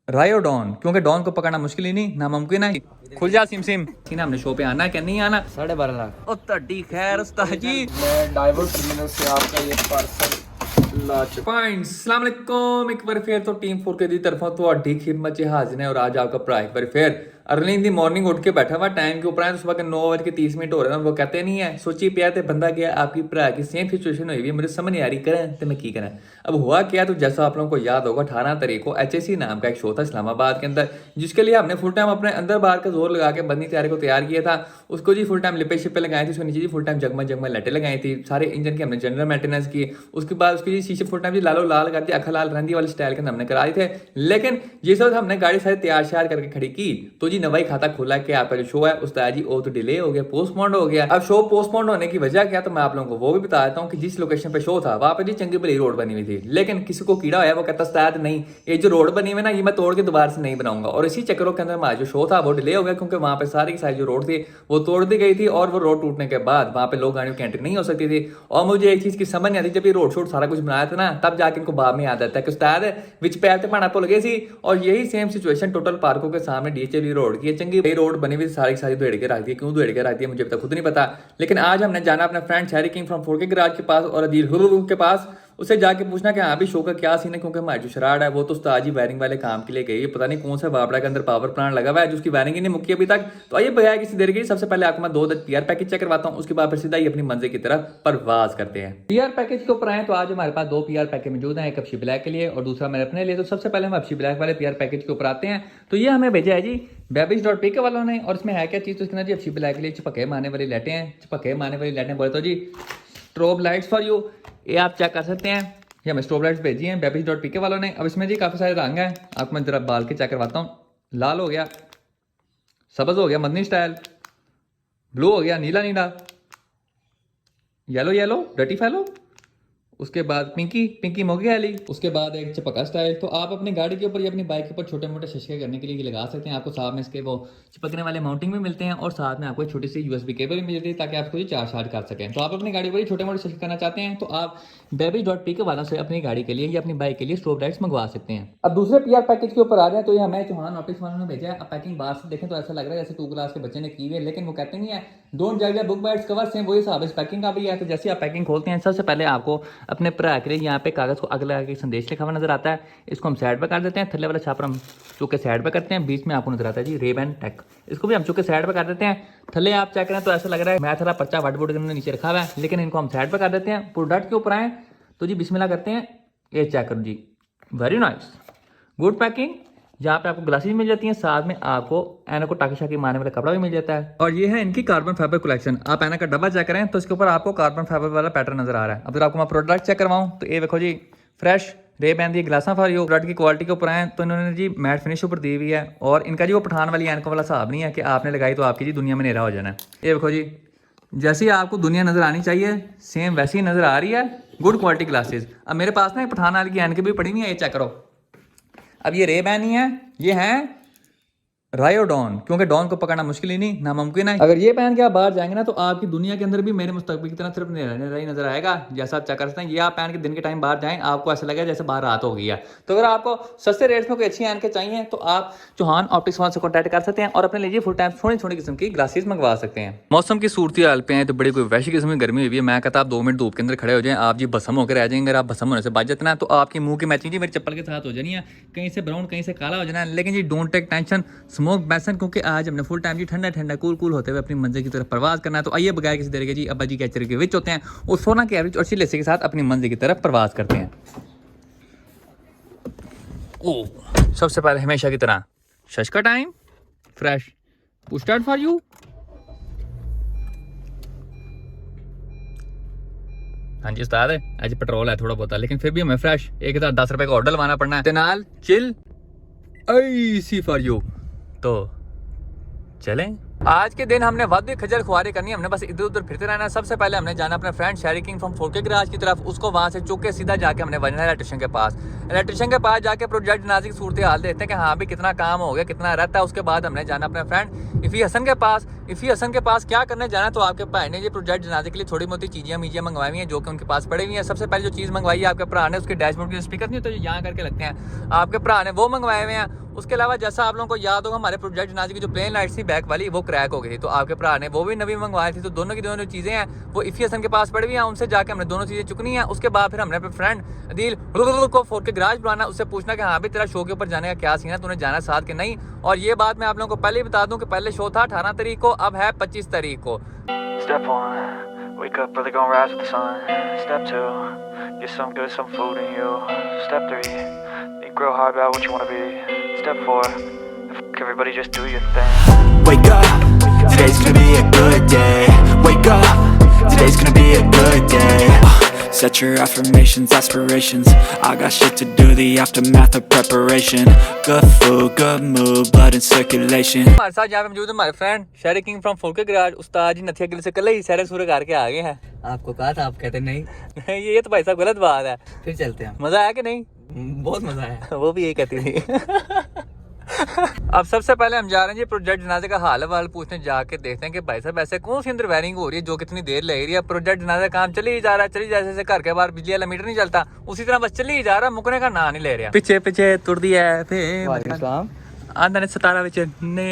रायोडॉन, क्योंकि डॉन को पकड़ना मुश्किल ही नहीं नामुमकिन है। खुल जा सिम सिम। सीना हमने शो पे आना है क्या नहीं आना? 12.5 लाख। ओ तड्डी खैर उस्ताद जी। मैं डाइवर टर्मिनल से आपका ये पार्सल ला चुका। पॉइंट्स अस्सलाम वालेकुम, एक बार फिर तो टीम 4 के दी तरफों तो अड्डी खिदमत च हाजिर है। और आज आपका भरा एक बार फिर अर्ली इन दी मॉर्निंग उठ के बैठा हुआ टाइम के ऊपर है, तो सुबह के 9:30 हो रहे हैं। वो कहते नहीं है सोची पिया तो बंदा गया आपकी भरा की सेम सिचुएशन हुई है, मुझे समझ नहीं आ रही करें तो मैं की करें। अब हुआ क्या, तो जैसा आप लोगों को याद होगा 18 तारीख को HSC नाम का एक शो था इस्लामाबाद के अंदर, जिसके लिए हमने फुल टाइम अपने अंदर बाहर का जोर लगा के बंदी तैयारी को तैयार किया था। उसको जी फुल टाइम लिपे शिपे लगाई थी, उसको नीचे जी फुल टाइम जगमग जगमग लाइटें लगाई थी, सारे इंजन की हमने जनरल मेंटेनेंस की। उसके बाद उसकी जी शीशे फुल टाइम जी लालो लाल कर दी, अखा लाल रंदी वाले स्टाइल के हमने कराए थे। लेकिन जिस वक्त हमने गाड़ी सारी तैयार श्यार करके खड़ी की तो जी नवा ही खाता खुला कि आपका जो शो है उस्ताद जी वो तो डिले हो गया, पोस्टपोन्ड हो गया। अब शो पोस्टपोन्ड होने की वजह क्या, तो मैं आप लोगों को वो भी बता देता हूँ कि जिस लोकेशन पे शो था वहां पे जी चंगी भली रोड बनी हुई थी, लेकिन किसी को कीड़ा होया, वो कहता उस्ताद नहीं ये जो रोड बनी हुई है ना ये मैं तोड़ के दोबारा से नहीं बनाऊंगा। और इसी चक्करों के अंदर हमारा जो शो था वो डिले हो गया, क्योंकि वहां पे सारी की सारी जो रोड थी वो तोड़ दी गई थी। और वो रोड टूटने के बाद वहां पे लोग गाड़ियों की एंट्री नहीं हो सकती थी। और मुझे एक चीज की समझ नहीं आती, जब ये रोड शोड सारा कुछ बनाया था ना तब जाके इनको बाद में याद आता है कि उस्ताद विच पैर ते पाना भुल गए सी। और यही सेम सिचुएशन टोटल पार्कों के सामने DHL रोड की चंगी रोड बनी हुई सारी सारी दुहेड़ के रख दी। क्यों दुहेड़ के रख दिया मुझे अब तक खुद नहीं पता। लेकिन आज हमने जाना अपने फ्रेंड शहरी किंग फ्रॉम 4K गराज के पास और अदील हुरू के पास, उससे जाके पूछना कि हाँ भी शो का क्या सीन है, क्योंकि हमारी जो शराड है वो तो उस्ताद जी वायरिंग वाले काम के लिए गई है। पता नहीं कौन सा बाबड़ा के अंदर पावर प्लांट लगा हुआ है जिसकी वायरिंग ही नहीं मुक्की अभी तक। तो आइए बगैर किसी देर के सबसे पहले आपको मैं 2 PR पैकेज चेक करवाता हूँ, उसके बाद फिर सीधा ही अपनी मंजिल की तरफ परवाज करते हैं। PR पैकेज के ऊपर आए तो आज हमारे पास 2 PR पैकेज मौजूद हैं, एक अपशी ब्लैक के लिए और दूसरा मेरे अपने लिए। तो सबसे पहले हम अपशी ब्लैक वाले PR पैकेज के ऊपर आते हैं। तो ये हमें भेजा है जी Babish.pk वालों ने, और इसमें है क्या चीज़, तो इसके अंदर जी अपशी ब्लैक के लिए चपके मारने वाली लाइटें हैं। चपके मारने वाली लाइटें बोले तो जी स्ट्रोब लाइट्स फॉर यू, ये आप चेक कर सकते हैं। ये हमें स्ट्रोब लाइट्स भेजी हैं Babish.pk वालों ने। अब इसमें जी काफ़ी सारे रंग हैं, आपको मैं जरा बाल के चेक करवाता हूँ। लाल हो गया, सब्ज हो गया मदनी स्टाइल, ब्लू हो गया नीला नीला, येलो येलो डटी फैलो, उसके बाद पिंकी पिंकी मोगी वाली, उसके बाद एक चपका स्टाइल। तो आप अपनी गाड़ी के ऊपर या अपनी बाइक के ऊपर छोटे मोटे शशके करने के लिए लगा सकते हैं। आपको साथ में इसके वो चिपकने वाले माउंटिंग भी मिलते हैं और साथ में आपको एक छोटी सी USB केबल भी मिलती है ताकि आप इसको चार्ज कर सकें। तो आप अपनी गाड़ी पर छोटे मोटे शशके करना चाहते हैं तो आप Babish.pk वालों से अपनी गाड़ी के लिए या अपनी बाइक के लिए स्ट्रोब लाइट्स मंगवा सकते हैं। अब दूसरे PR पैकेज के ऊपर आ जाए तो ये हमें चौहान ऑप्टिक्स वालों ने भेजा है। अब पैकिंग बाहर से देखें तो ऐसा लग रहा है जैसे 2 क्लास के बच्चे ने की हुई है, लेकिन वो कहते नहीं है डोंट जज book by its cover, same वही हिसाब इस पैकिंग का भी है। तो जैसे आप पैकिंग खोलते हैं सबसे पहले आपको अपने भरा के लिए यहाँ पे कागज़ को अगला आगे संदेश लिखा हुआ नजर आता है। इसको हम साइड पे कर देते हैं, थल्ले वाला छापर हम चुप के साइड पे करते हैं, बीच में आपको नजर आता है जी रेबैन टेक, इसको भी हम चुप के साइड पे कर देते हैं। थल्ले आप चेक करें तो ऐसा लग रहा है मैथ वाला पर्चा व्हाइट बोर्ड के अंदर नीचे रखा हुआ है, लेकिन इनको हम साइड पे कर देते हैं। प्रोडक्ट के ऊपर आए तो जी बिस्मिल्लाह करते हैं, ये चेक करो जी वेरी नाइस गुड पैकिंग। यहाँ पे आपको ग्लासेस मिल जाती हैं, साथ में आपको ऐना को टाकी शाकी मारने वाला कपड़ा भी मिल जाता है। और ये है इनकी कार्बन फाइबर कलेक्शन। आप ऐना का डब्बा चेक करें तो इसके ऊपर आपको कार्बन फाइबर वाला पैटर्न नजर आ रहा है। अब अगर आपको मैं प्रोडक्ट चेक करवाऊँ तो ये देखो जी फ्रेश रेबैन दी ग्लासा फॉर यू। प्रोडक्ट की क्वालिटी के ऊपर आए तो इन्होंने जी मैट फिनिश ऊपर दी हुई है, और इनका जी वो पठान वाली ऐनकों वाला हिसाब नहीं है कि आपने लगाई तो आपकी जी दुनिया में नेरा हो जाना है। ये देखो जी जैसी आपको दुनिया नजर आनी चाहिए सेम वैसी नजर आ रही है, गुड क्वालिटी ग्लासेस। अब मेरे पास ना एक पठान वाली की ऐनकें भी पड़ी हुई है, ये चेक करो। अब ये रेबैन ही है, ये है रायोडॉन, क्योंकि डॉन को पकड़ना मुश्किल ही नहीं नामुमकिन है। अगर ये पहन के आप बाहर जाएंगे ना तो आपकी दुनिया के अंदर भी मेरे मुस्तकबिल की तरह सिर्फ ही नजर आएगा। जैसा आप चेक कर सकते हैं, ये आप पहन के दिन के टाइम बाहर जाएं आपको ऐसा लगेगा जैसे बाहर रात हो गई है। तो अगर आपको सस्ते रेट्स में कोई अच्छी ऐनकें चाहिए तो आप चौहान ऑप्टिक्स वालों से कॉन्टैक्ट कर सकते हैं और अपने लीजिए फुल टाइम छोटी छोटी किस्म की ग्लासेस मंगवा सकते हैं। मौसम की सूरत हाल पे है तो बड़ी कोई वैसी किस्म की गर्मी हुई है, मैं कहता आप 2 मिनट धूप के अंदर खड़े हो जाएं आप जी भस्म होकर रह जाएंगे। अगर आप भस्म होने से बच जाते ना तो आपकी मुंह की मैचिंग जी मेरी चप्पल के साथ हो जानी है, कहीं से ब्राउन कहीं से काला हो जाना है। लेकिन जी डोंट टेक टेंशन स्मोक बैसन, क्योंकि आज हमने फुल टाइम जी ठंडा ठंडा कूल होते हुए अपनी मंजिल की तरफ परवाज करना है। तो आइए बगैर किसी तरह के जी अब्बा जी कैचर के विच होते हैं और सोना के एवरेज और सिलेसे के साथ अपनी मंजिल की तरफ परवाज करते हैं। ओ सबसे पहले हमेशा की तरह शश का time fresh push start for you. हाँ जी उस्ताद आज पेट्रोल है थोड़ा बहुत, लेकिन फिर भी हमें फ्रेश 1010 रुपए का ऑर्डर लवाना पड़ना है। तेनाल चिल ऐसी फॉर यू। तो चलें आज के दिन हमने वादी खजल खुआरी करनी है, हमने बस इधर उधर फिरते रहना है। सबसे पहले हमने जाना अपने फ्रेंड शहरी किंग फ्रॉम 4K गराज की तरफ, उसको वहां से चुक के सीधा जाके हमने वजना इलेक्ट्रिशियन के पास। इलेक्ट्रिशियन के पास जाके प्रोजेक्ट जनाजे की सूरत हाल देखते हैं कि हाँ भी कितना काम हो गया कितना रहता है। उसके बाद हमने जाना अपने फ्रेंड इफ़ी हसन के पास। इफ़ी हसन के पास क्या करने जाना, तो आपके भाई ने ये प्रोजेक्ट जनाजे के लिए थोड़ी मोटी चीज़ें मंगवाई हुई हैं जो कि उनके पास पड़ी हुई हैं। सबसे पहले जो चीज़ मंगवाई है आपके भरा ने, उसके डैशबोर्ड के स्पीकर नहीं होते जो यहाँ करके लगते हैं, आपके भरा ने वो मंगवाए हुए हैं। उसके अलावा जैसा आप लोगों को याद होगा हमारे प्रोजेक्ट जनाजे की जो प्लेन लाइट थी बैक वाली वो क्रैक हो गई थी, तो आपके भरा ने वो भी नवी मंगवाई थी। तो दोनों की दोनों चीज़ें हैं वो इफ़ी हसन के पास पड़ी हुई हैं, उनसे जाके हमने दोनों चीज़ें चुकनी है। उसके बाद फिर हमने अपने फ्रेंड अदील को 4K गराज बुलाना, उससे पूछना कि हाँ भी तेरा शो के ऊपर जाने का क्या सीन है, तूने जाना साथ के नहीं। और ये बात मैं आप लोगों को पहले ही बता दूं कि पहले शो था 18 तारीख को, अब है 25 तारीख को। Step 1, wake up early, gonna rise with the sun. Step 2, get some good, some food in you. Step 3, think real hard about what you wanna be. Step 4, fuck everybody, just do your thing. Wake up, today's gonna be a good day. Wake up, today's gonna be a good day. Set your affirmations, aspirations. I got shit to do, the aftermath of preparation. Good food, good mood, blood in circulation. हमारे साथ यहाँ पे मौजूद है हमारे friend Sheri king from 4K garage. उस्ताद जी नथिया गिल से कल ही सैर सूर करके आ गए हैं। आपको कहा था, आप कहते नहीं। ये तो भाई साहब गलत बात है। फिर चलते हैं। मजा आया कि नहीं? बहुत मजा आया। वो भी यही कहती थी। अब सबसे पहले हम जा रहे हैं जी प्रोजेक्ट जनाजे का हाल वाल पूछने, जाके देखते हैं कि भाई साहब ऐसे कौन सी अंदर वायरिंग हो रही है जो कितनी देर लग रही है। प्रोजेक्ट जनाजे काम चली ही जा रहा है, चली जैसे घर के बाहर बिजली वाला मीटर नहीं चलता उसी तरह बस चली ही जा रहा है, मुकने का नाम नहीं ले रहा। पीछे पीछे तुर दिया है आंदा ने 17 विच ने।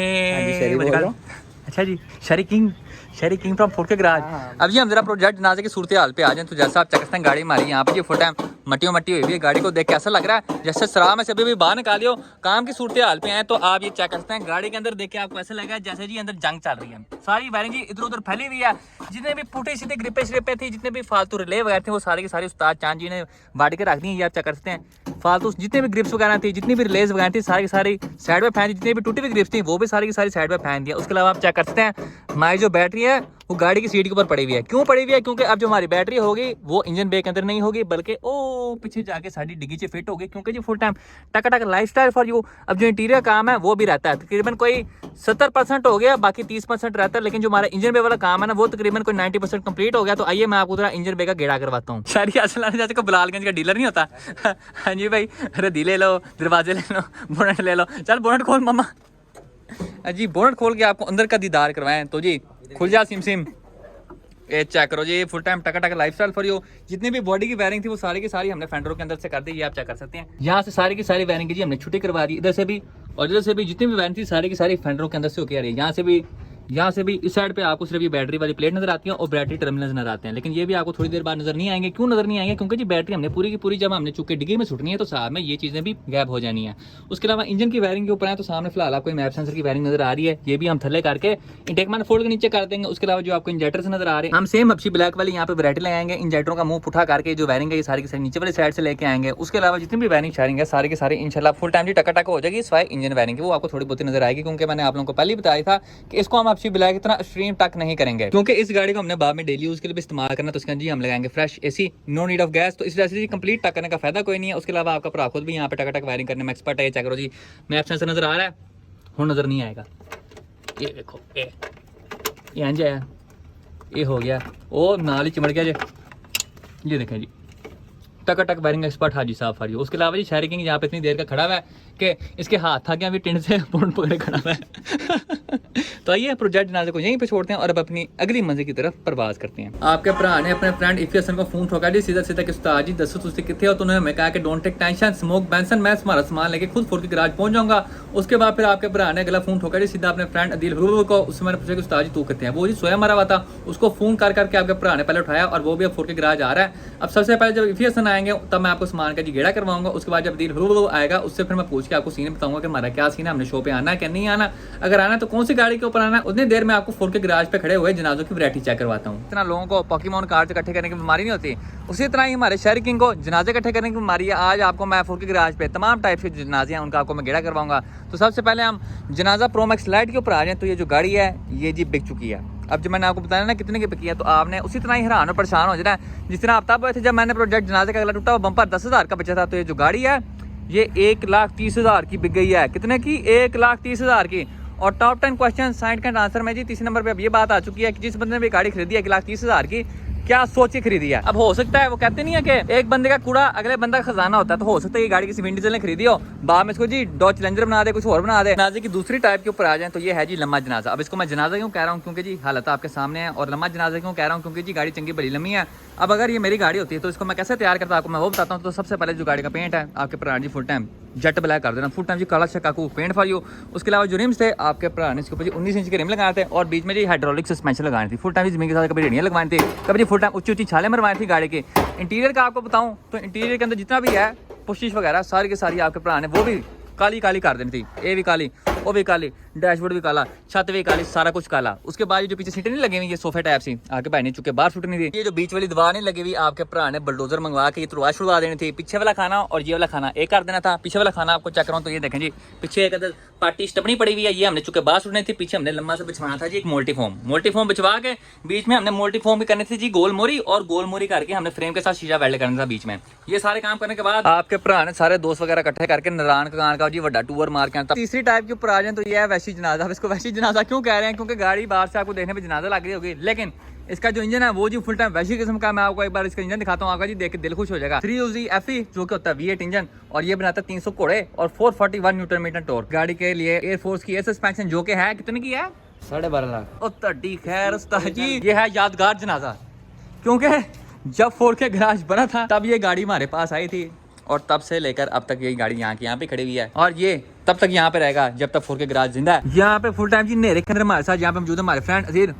अच्छा जी शेरी किंग फ्रॉम 4K गराज। अब जी हम जरा प्रोजेक्ट जनाजे की सूरत हाल पे आ जाएं तो जैसा आप चेक करते हैं गाड़ी हमारी यहाँ पे जी फुल टाइम मट्टी हुई है। गाड़ी को देख के ऐसा लग रहा है जैसे सराह में से अभी भी बाहर निकालियो काम की सूरत हाल पे आए तो आप ये चेक करते हैं गाड़ी के अंदर देख के आपको ऐसा लगा जैसे जी अंदर जंग चल रही है। सारी वायरिंग जी इधर उधर फैली हुई है, जितने भी पुटे सीधे ग्रिपे श्रिपे थी, जितने भी फालतू रिले वगैरह थे वो सारे के सारे उस्ताद चांद जी ने बांट के रख दी है। ये आप चेक करते हैं फालतू जितने भी ग्रिप्स वगैरह थी, जितनी भी रिलेज वगैरह थी सारी की सारी साइड में फैन, जितनी भी टूटी हुई ग्रिप्स थी वो भी सारी की सारी साइड में फैन दिया। उसके अलावा आप चेक करते हैं हमारी जो बैटरी है वो गाड़ी की सीट के ऊपर पड़ी हुई है। क्यों पड़ी हुई है? क्योंकि अब जो हमारी बैटरी होगी वो इंजन बे के अंदर नहीं होगी बल्कि ओ पीछे जाके साड़ी डिग्गी से फिट होगी, क्योंकि जी फुल टाइम टक लाइफस्टाइल फॉर यू। अब जो इंटीरियर काम है वो भी रहता है तकरीबन कोई 70% हो गया, बाकी 30% रहता है, लेकिन जो हमारा इंजन बे वाला काम है ना वो तकरीबन कोई 90% कंप्लीट हो गया। तो आइए मैं आपको थोड़ा इंजन बे का गेड़ा करवाता हूँ। सारी असल जैसे को बिलालगंज का डीलर नहीं होता। हाँ जी भाई, रद्दी ले लो, दरवाजे ले लो, बोनट ले लो। चल बोनट खोल मामा जी, बोनट खोल के आपको अंदर का दीदार करवाएं तो जी खुल जा सिम ये चेक करो जी फुल टाइम टका लाइफस्टाइल फॉर यू। जितनी भी बॉडी की वायरिंग थी वो सारी की सारी हमने फेंडरों के अंदर से कर दी। ये आप चेक कर सकते हैं, यहाँ से सारी की सारी वायरिंग की जी हमने छुट्टी करवा दी, इधर से भी और इधर से भी जितनी भी वायरिंग थी सारी की सारी फेंडरों के अंदर से होकर आ रही है। यहाँ से भी इस साइड पे आपको सिर्फ ये बैटरी वाली प्लेट नजर आती है और बैटरी टर्मिनल नजर आते हैं, लेकिन ये भी आपको थोड़ी देर बाद नजर नहीं आएंगे। क्यों नजर नहीं आएंगे? क्योंकि जी बैटरी हमने पूरी की पूरी जब हमने चुके डिग्गी में छुटनी है तो साथ में ये चीजें भी गैप हो जानी है। उसके अलावा इंजन की वायरिंग के ऊपर है तो सामने फिलहाल आपको मैप सेंसर की वायरिंग नजर आ रही है, ये भी हम थल्ले करके इंटेक मैनिफोल्ड के नीचे कर देंगे। उसके अलावा जो आपको इंजेक्टर्स नजर आ रहे हैं हम सेम अपशी ब्लैक वाली यहाँ पे वैरायटी लगाएंगे। इंजेक्टरों का मुंह उठा करके जो वायरिंग है ये सारी की सारी नीचे वाली साइड से लेके आएंगे। उसके अलावा जितनी भी वायरिंग शायरिंग है सारी की सारी इंशाल्लाह फुल टाइम जी टका हो जाएगी। सिवाय इंजन वायरिंग वो आपको थोड़ी बहुत नजर आएगी, क्योंकि मैंने आप लोगों को पहले ही बताया था कि इसको हम अपशी ब्लैक इतना एक्सट्रीम टक नहीं करेंगे, क्योंकि इस गाड़ी को हमने बाद में डेली यूज के लिए भी इस्तेमाल करना। तो उसके जी हम लगाएंगे fresh AC, no need of gas. तो इस वजह से कंप्लीट टक करने का फायदा कोई नहीं है। उसके अलावा आपका भरा खुद भी यहाँ पे टक वायरिंग करने में एक्सपर्ट है। चेक करो जी मैप सेंसर नजर आ रहा है, हूँ नजर नहीं आएगा। ये देखो ये इंज है, ये हो गया ओ नाल ही चिमड़ गया जी। ये देखें जी टक वायरिंग एक्सपर्ट हाजी साहब फॉर यू। उसके अलावा जी शेरी किंग यहाँ पे इतनी देर का खड़ा हुआ है कि इसके हाथ था क्या अभी टिंड से पोन पकड़े खड़ा हुआ है। तो आइए प्रोजेक्ट जनाजे को यहीं पे छोड़ते हैं और अब अपनी अगली मंजिल की तरफ प्रवास करते हैं। आपके भरा ने अपने फ्रेंड इफ़ी हसन को फोन ठोका जी सीधा कि उस्ताद जी दसो तुझसे कितने हो। तो उन्होंने हमें कहा कि don't take tension smoke Benson, मैं तुम्हारा सामान लेके खुद 4K गराज पहुंच जाऊंगा। उसके बाद फिर आपके भरा ने अगला फोन ठोका जी सीधा अपने फ्रेंड अदील को। उससे मैंने पूछा कि उस्ताद जी तू कितने हैं? वो जी सोया मरा हुआ था, उसको फोन करके आपके भरा ने पहले उठाया और वो भी अब 4K गराज आ रहा है। अब सबसे पहले जब इफ़ी हसन आएंगे तब मैं आपको सामान का जी गेड़ा करवाऊंगा। उसके बाद जब अदील आएगा उससे फिर मैं पूछ के आपको सीन बताऊंगा कि हमारा क्या सीन है, हमने शो पे आना है क्या नहीं आना, अगर आना तो कौन सी गाड़ी के ऊपर आना है। उतनी देर में आपको 4K गराज पे खड़े हुए जनाजों की वैरायटी चेक करवाता हूँ। इतना लोगों को पोकेमॉन कार्ड इकट्ठे करने की बीमारी नहीं होती, उसी तरह ही हमारे शेरी किंग को जनाजे इकट्ठे करने की बीमारी है। आज आपको मैं 4K गराज पे तमाम टाइप के जनाजे हैं उनका आपको मैं गेड़ा करवाऊंगा। तो सबसे पहले हम जनाजा प्रो मैक्स लाइट के ऊपर आ जाए। तो ये जो गाड़ी है ये जी बिक चुकी है। अब जब मैंने आपको बताया ना कितने की बिकी है तो आपने उसी तरह ही हैरान और परेशान हो जाना है जिस तरह आप तब हुए थे जब मैंने प्रोजेक्ट जनाजे का अगला टूटा हुआ बम्पर 10,000 का बचा था। तो ये जो गाड़ी है ये 1,30,000 की बिक गई है। कितने की? 1,30,000 की। और टॉप 10 क्वेश्चन साइड का आंसर में जी तीसरे नंबर पे अब ये बात आ चुकी है कि जिस बंदे ने भी गाड़ी खरीदी है 1,30,000 की, क्या सोच के खरीदी है। अब हो सकता है वो कहते नहीं है कि एक बंदे का कूड़ा अगले बंदा का खजाना होता है, तो हो सकता है ये गाड़ी किसी विंड डीजल ने खरीदी हो, बाद में इसको जी डॉज चैलेंजर बना दे, कुछ और बना दे। जनाजे की दूसरी टाइप के ऊपर आ जाए तो ये है जी लम्बा जनाजा। अब इसको मैं जनाजा क्यों कह रहा हूँ? क्योंकि जी हालत आपके सामने है। और लम्बा जनाजा क्यों कह रहा हूँ? क्योंकि जी गाड़ी चंगी बड़ी लंबी है। अब अगर ये मेरी गाड़ी होती है तो इसको मैं कैसे तैयार करता आपको मैं वो बताता हूँ। तो सबसे पहले जो गाड़ी का पेंट है आपके प्राण जी फुल टाइम जेट ब्लैक कर देना। फुल टाइम जी काला शकाकू पेंट फॉर यू। उसके अलावा जो रिम्स थे आपके भरा ने इसके ऊपर जी 19 इंच के रिम लगाए थे और बीच में जी हाइड्रोलिक सस्पेंशन लगानी थी। फुल टाइम जमीन के साथ कभी रेडियाँ लगवानी थी, कभी जी फुल टाइम ऊँची ऊँची छालें मरवाई थी गाड़ी के। इंटीरियर का आपको बताऊँ तो इंटीरियर के अंदर जितना भी है पुशिश वगैरह सारी की सारी आपके भरा ने वो भी काली काली कर देनी थी। ये भी काली, वो भी काली, डैशबोर्ड भी काला, छत भी काली, सारा कुछ काला। उसके बाद जो पीछे सीटें नहीं लगी हुई ये सोफे टाइप सी आके भाई ने चुके बाहर छुटनी थी। ये जो बीच वाली दीवार नहीं लगी हुई आपके भरा ने बुलडोजर मंगवा के ये तुरवा छुड़वा देनी थी। पीछे वाला खाना और ये वाला खाना एक कर देना था। पीछे वाला खाना आपको चेक कराऊं तो ये देखें जी पीछे एक अदर पार्टी स्टपनी पड़ी हुई है, ये हमने चुके बाहर छुटनी थी। पीछे हमने लंबा से बिछवाना था जी एक मोल्टी फोम बिछवा के बीच में हमने मोल्टी फोम भी करनी थी जी गोल मोरी, और गोल मोरी करके हमने फ्रेम के साथ शीशा वेल्ड करना था बीच में। ये सारे काम करने के बाद आपके भरा ने सारे दोस्त वगैरह इकट्ठे करके नारायण कान का जी बड़ा टूर मार के आता। तीसरी टाइप के ऊपर आ जाए तो ये है वैसी जनाजा। अब इसको वैसी जनाजा क्यों कह रहे हैं, क्योंकि गाड़ी बाहर से आपको देखने में जनाजा लग रही होगी, लेकिन इसका जो इंजन है वो जी फुल टाइम वैसी किस्म का। मैं आपको एक बार इसका इंजन दिखाता हूँ, आपका जी देख के दिल खुश हो जाएगा। 3UZ FE जो कि होता है V8 इंजन, और ये बनाता है 300 घोड़े और 441 न्यूटन मीटर टॉर्क। गाड़ी के लिए एयरफोर्स की एयर सस्पेंशन जो कि है कितने की है 12.5 लाख। ओ तड्डी खैर उस्ताद जी ये है यादगार जनाजा, क्योंकि जब फोर्ड के गैराज बना था तब ये गाड़ी हमारे पास आई थी और तब से लेकर अब तक यही गाड़ी यहाँ पे खड़ी हुई है और ये तब तक यहाँ पे रहेगा जब तक फोर्ड के गैराज जिंदा है। यहाँ पे फुल टाइम जी नेरे के अंदर हमारे साथ यहाँ पे मौजूद है हमारे फ्रेंड अजीर,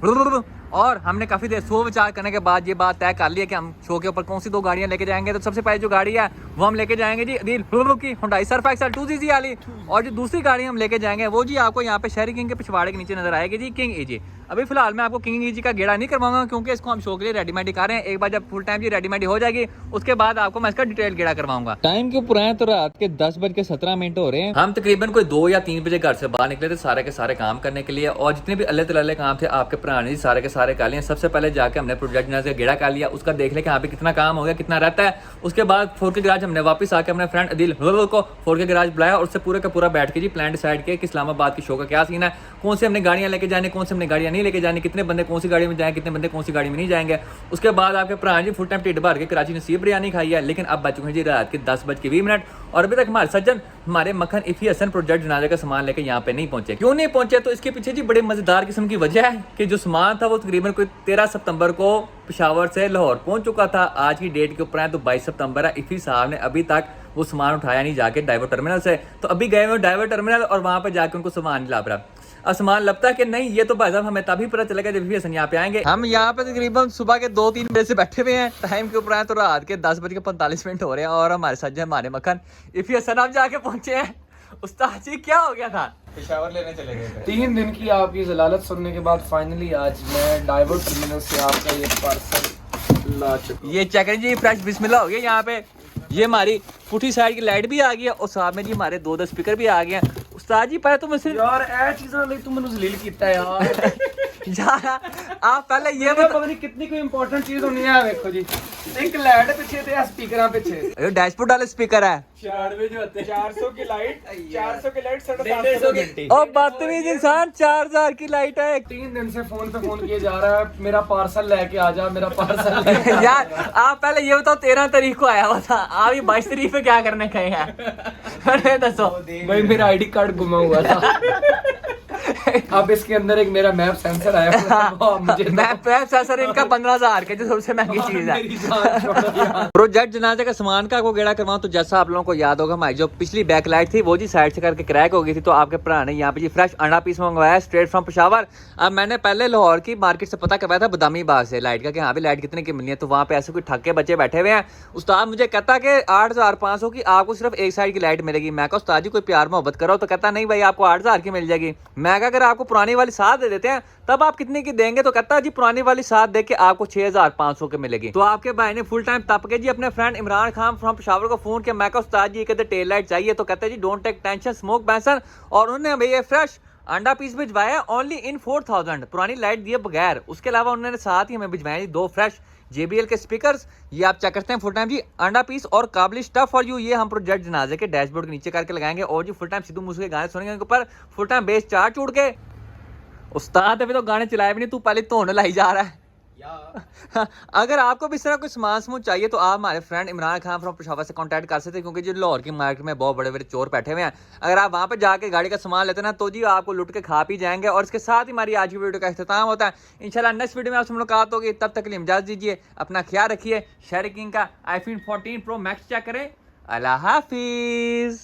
और हमने काफी देर सोच विचार करने के बाद ये बात तय कर ली है कि हम शो के ऊपर कौन सी 2 गाड़ियां लेके जाएंगे। तो सबसे पहले जो गाड़ी है वो हम लेके जाएंगे जी अदील की Hyundai Surf Excel 2CC वाली, और जो दूसरी गाड़ी हम लेके जाएंगे वो जी आपको यहाँ पे शेरी किंग के पिछवाड़े के नीचे नजर आएगी जी किंग एजी। अभी फिलहाल मैं आपको किंग एजी का गेड़ा नहीं करवाऊंगा क्योंकि इसको हम शो के लिए रेडीमेड कर रहे हैं। एक बार जब फुल टाइम जी रेडीमेड हो जाएगी उसके बाद आपको मैं इसका डिटेल गेड़ा करवाऊंगा। टाइम के ऊपर आए तो रात के 10:17 हो रहे हैं। हम तकरीबन कोई 2 या 3 बजे घर से बाहर निकले थे सारे के सारे काम करने के लिए, और जितने भी अल्लाह तल्ले काम थे आपके भरा ने सारे के सारे कर लिए। सबसे पहले जाके हमने प्रोजेक्ट से गेड़ा कर लिया, उसका देख लिया कि यहाँ पे कितना काम हो गया कितना रहता है। उसके बाद फोर्ड के गैराज हमने वापस आके अपने फ्रेंड अदील को फोर्ड के गैराज बुलाया और उससे पूरे का पूरा बैठ के जी प्लान डिसाइड किया कि इस्लामाबाद की शो का क्या सीन है, कौन से हमने गाड़ियां लेके जानी, कौन से हमने गाड़ियां नहीं लेके जानी, कितने बंदे कौन सी गाड़ी में जाएंगे, कितने बंदे कौन सी गाड़ी में नहीं जाएंगे। उसके बाद आपके भरा जी फुल टाइम टिड भर के कराची नसीब बिरयानी खाई है, लेकिन अब बच चुके हैं जी रात के 10:20 और अभी तक हमारे सज्जन हमारे मक्खन इफी हसन प्रोजेक्ट जनाजे का सामान लेकर यहाँ पे नहीं पहुंचे। क्यों नहीं पहुंचे तो इसके पीछे जी बड़े मजेदार किस्म की वजह है कि जो सामान था वो तकरीबन कोई 13 सितंबर को पेशावर से लाहौर पहुंच चुका था। आज की डेट के ऊपर है तो 22 सितंबर है। इफी साहब ने अभी तक वो सामान उठाया नहीं जाके डाइवर टर्मिनल से, तो अभी गए हुए डाइवर टर्मिनल और वहां पर जाके उनको सामान नहीं ला रहा। अब सामान लगता है कि नहीं, ये तो भाई साहब हमें तभी पता चलेगा जब इफी हसन यहाँ पे आएंगे। हम यहाँ पे तकरीबन सुबह के 2-3 बजे से बैठे हुए हैं, टाइम के ऊपर आए तो रात के 10:45 हो रहे हैं और हमारे साथ हमारे मक्खन इफी हसन अब जाके पहुंचे हैं। उस्ताद जी क्या हो गया था? पेशावर लेने चले गए थे। 3 दिन की आपकी जलालत सुनने के बाद फाइनली आज मैं डाइवर टर्मिनल से आपका ये पार्सल ला चुका। ये चेक करें जी फ्रेश बिस्मिल्लाह हो गया यहाँ पे। ये हमारी पुठी साइड की लाइट भी आ गई है और साथ में जी हमारे 2 स्पीकर भी आ गए हैं। उस्ताद जी पहले तो मैं सिर्फ यार ए चीज़ां ਲਈ ਤੂੰ ਮੈਨੂੰ ਜ਼ਲੀਲ ਕੀਤਾ यार। यार आप पहले ये पता नहीं कितनी कोई इंपॉर्टेंट चीज होनी है। देखो जी एक लाइट पीछे ते स्पीकरां पीछे ये डैशबोर्ड वाले स्पीकर है 96 जो होते हैं 400 की लाइट 750 घंटे। और बदतमीज इंसान 4000 की लाइट है। 3 दिन से फोन पे फोन किया जा रहा है मेरा पार्सल लेके आ जा, मेरा पार्सल लेके आ जा। यार आप पहले ये बताओ 13 तारीख को आया हुआ था, आप ये 22 तारीख पे क्या करने गए हैं? अरे दसो भाई मेरा आईडी कार्ड गुमा हुआ था। अब इसके अंदर एक मेरा मैप सेंसर आया मुझे मैप सेंसर इनका 15,000 के जो सबसे महंगी चीज है। प्रोजेक्ट जनाजे का सामान का को गेड़ा करवाऊं तो जैसा आप लोगों को याद होगा हमारी जो पिछली बैक लाइट थी वो जी साइड से करके क्रैक हो गई थी, तो आपके भरा ने यहाँ पे जी फ्रेश अंडा पीस मंगवाया स्ट्रेट फ्रॉम पेशावर। अब मैंने पहले लाहौर की मार्केट से पता करवाया था बदामी बाग से लाइट का कि हाँ भी लाइट कितने की मिलनी है, तो वहाँ पे ऐसे कोई ठग के बच्चे बैठे हुए हैं। उस्ताद मुझे कहता कि 8,500 की आपको सिर्फ एक साइड की लाइट मिलेगी। मैं कहा उस्ताद जी कोई प्यार मोहब्बत करो, तो कहता नहीं भाई आपको 8,000 की मिल जाएगी। मैं कहा अगर आपको पुरानी वाली 7 दे देते हैं तब आप कितने की देंगे, तो कहता जी पुरानी वाली 7 दे के आपको 6,500 की मिलेगी। तो आपके भाई ने फुल टाइम तप के जी अपने फ्रेंड इमरान खान फ्रॉम पेशावर को फोन किया। मैं कहा उस्ताद जी कहते टेल लाइट चाहिए, तो कहते जी डोंट टेक टेंशन स्मोक बैंसन, और उन्होंने भैया फ्रेश अंडा पीस भिजवाया ओनली इन 4,000 पुरानी लाइट दिए बगैर। उसके अलावा उन्होंने साथ ही हमें भिजवाया 2 फ्रेश JBL के स्पीकर्स। ये आप चेक करते हैं फुल टाइम जी अंडा पीस और काबिल स्टफ फॉर यू। ये हम प्रोजेक्ट जनाजे के डैशबोर्ड के नीचे करके लगाएंगे और जी फुल टाइम सिद्धू मूसे के गाने सुनेंगे, उनके ऊपर फुल टाइम बेस चार चूड़ के। उस्ताद अभी तो गाने चलाए भी नहीं, तू पहले धोने लाई जा रहा है। अगर आपको भी इस तरह कोई सामान समूह चाहिए तो आप हमारे फ्रेंड इमरान खान फ्रॉम पेशावर से कांटेक्ट कर सकते हैं, क्योंकि जो लाहौर की मार्केट में बहुत बड़े बड़े चोर बैठे हुए हैं। अगर आप वहां पे जाके गाड़ी का सामान लेते हैं ना तो जी आपको लुट के खा पी जाएंगे। और इसके साथ ही हमारी आज की वीडियो का इख्तिताम होता है। इंशाल्लाह नेक्स्ट वीडियो में आपसे मुलाकात होगी, तब तक के लिए इजाजत दीजिए, अपना ख्याल रखिए। शेयर किंग का iPhone 14 Pro Max चेक करें। अल्लाह हाफिज।